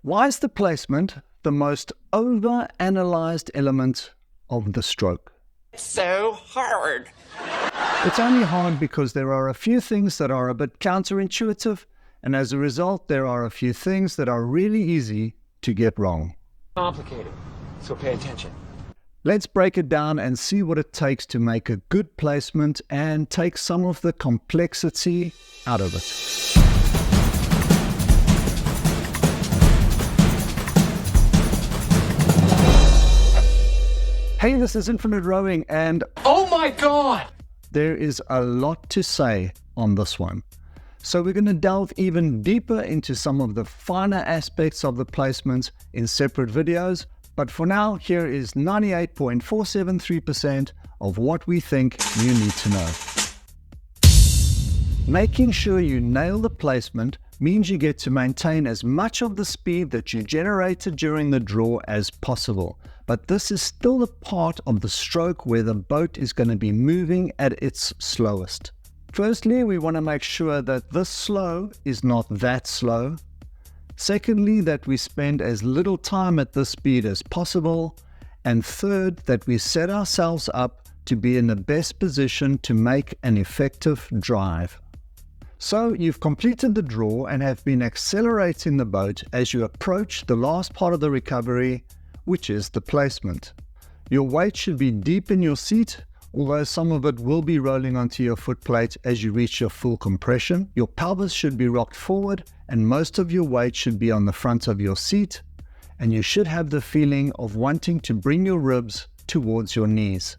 Why is the placement the most over-analyzed element of the stroke? So hard. It's only hard because there are a few things that are a bit counterintuitive, and as a result, there are a few things that are really easy to get wrong. Complicated, so pay attention. Let's break it down and see what it takes to make a good placement and take some of the complexity out of it. Hey, this is Infinite Rowing, and Oh my God! there is a lot to say on this one. So we're going to delve even deeper into some of the finer aspects of the placements in separate videos. But for now, here is 98.473% of what we think you need to know. Making sure you nail the placement means you get to maintain as much of the speed that you generated during the draw as possible. But this is still the part of the stroke where the boat is going to be moving at its slowest. Firstly, we want to make sure that this slow is not that slow. Secondly, that we spend as little time at this speed as possible. And third, that we set ourselves up to be in the best position to make an effective drive. So you've completed the draw and have been accelerating the boat as you approach the last part of the recovery, which is the placement. Your weight should be deep in your seat, although some of it will be rolling onto your footplate as you reach your full compression. Your pelvis should be rocked forward and most of your weight should be on the front of your seat, and you should have the feeling of wanting to bring your ribs towards your knees.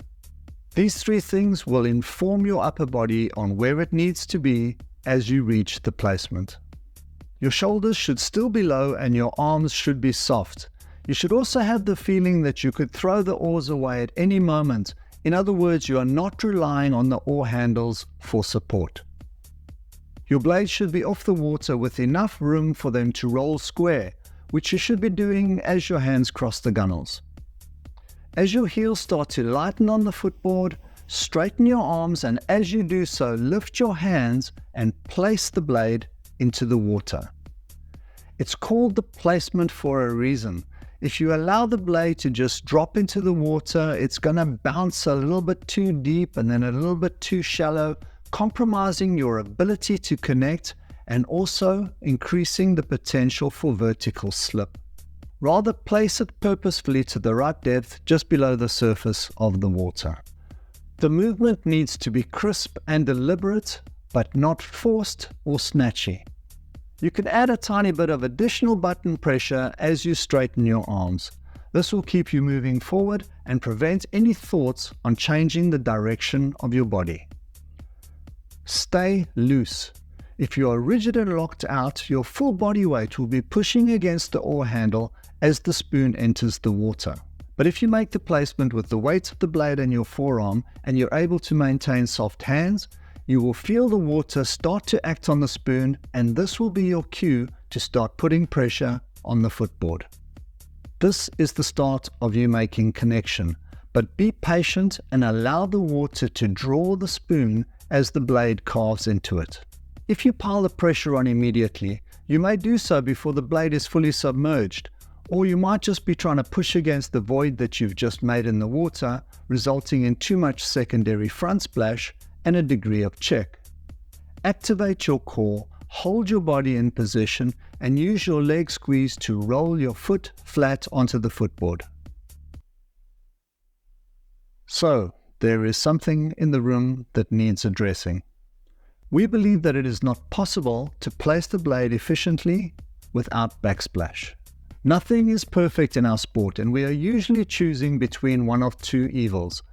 These three things will inform your upper body on where it needs to be as you reach the placement. Your shoulders should still be low and your arms should be soft. You should also have the feeling that you could throw the oars away at any moment. In other words, you are not relying on the oar handles for support. Your blades should be off the water with enough room for them to roll square, which you should be doing as your hands cross the gunnels. As your heels start to lighten on the footboard, straighten your arms, and as you do so, lift your hands and place the blade into the water. It's called the placement for a reason. If you allow the blade to just drop into the water, it's going to bounce a little bit too deep and then a little bit too shallow, compromising your ability to connect and also increasing the potential for vertical slip. Rather, place it purposefully to the right depth, just below the surface of the water. The movement needs to be crisp and deliberate, but not forced or snatchy. You can add a tiny bit of additional button pressure as you straighten your arms. This will keep you moving forward and prevent any thoughts on changing the direction of your body. Stay loose. If you are rigid and locked out, your full body weight will be pushing against the oar handle as the spoon enters the water. But if you make the placement with the weight of the blade and your forearm and you're able to maintain soft hands, you will feel the water start to act on the spoon, and this will be your cue to start putting pressure on the footboard. This is the start of you making connection, but be patient and allow the water to draw the spoon as the blade carves into it. If you pile the pressure on immediately, you may do so before the blade is fully submerged, or you might just be trying to push against the void that you've just made in the water, resulting in too much secondary front splash and a degree of check. Activate your core, hold your body in position, and use your leg squeeze to roll your foot flat onto the footboard. So, there is something in the room that needs addressing. We believe that it is not possible to place the blade efficiently without backsplash. Nothing is perfect in our sport, and we are usually choosing between one of two evils.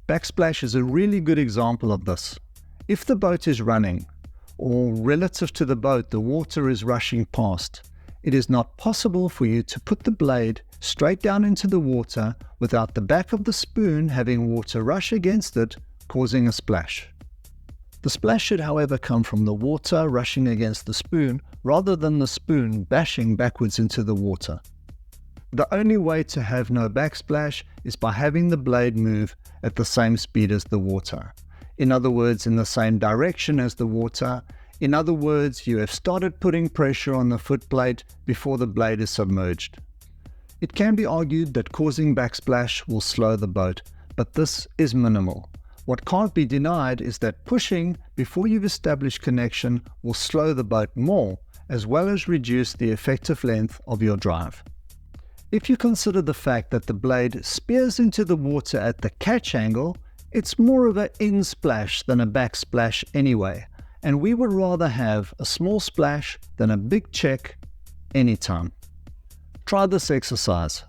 Backsplash is a really good example of this. If the boat is running, or relative to the boat the water is rushing past, it is not possible for you to put the blade straight down into the water without the back of the spoon having water rush against it, causing a splash. The splash should, however, come from the water rushing against the spoon rather than the spoon bashing backwards into the water. The only way to have no backsplash is by having the blade move at the same speed as the water. In other words, in the same direction as the water, In other words, you have started putting pressure on the foot plate before the blade is submerged. It can be argued that causing backsplash will slow the boat, but this is minimal. What can't be denied is that pushing before you've established connection will slow the boat more, as well as reduce the effective length of your drive. If you consider the fact that the blade spears into the water at the catch angle, it's more of an in splash than a backsplash anyway, and we would rather have a small splash than a big check anytime. Try this exercise.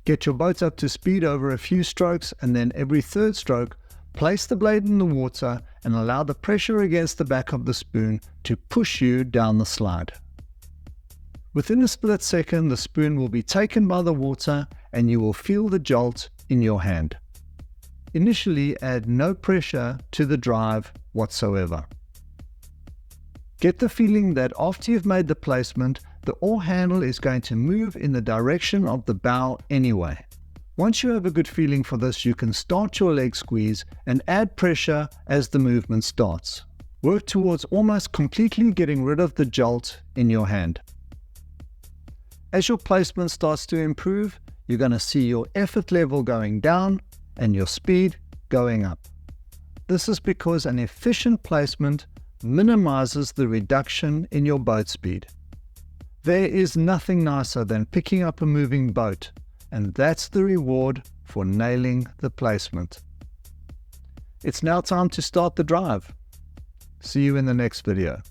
Get your boat up to speed over a few strokes, and then every third stroke, place the blade in the water and allow the pressure against the back of the spoon to push you down the slide. Within a split second, the spoon will be taken by the water and you will feel the jolt in your hand. Initially, add no pressure to the drive whatsoever. Get the feeling that after you've made the placement, the oar handle is going to move in the direction of the bow anyway. Once you have a good feeling for this, you can start your leg squeeze and add pressure as the movement starts. Work towards almost completely getting rid of the jolt in your hand. As your placement starts to improve, you're going to see your effort level going down and your speed going up. This is because an efficient placement minimizes the reduction in your boat speed. There is nothing nicer than picking up a moving boat, and that's the reward for nailing the placement. It's now time to start the drive. See you in the next video.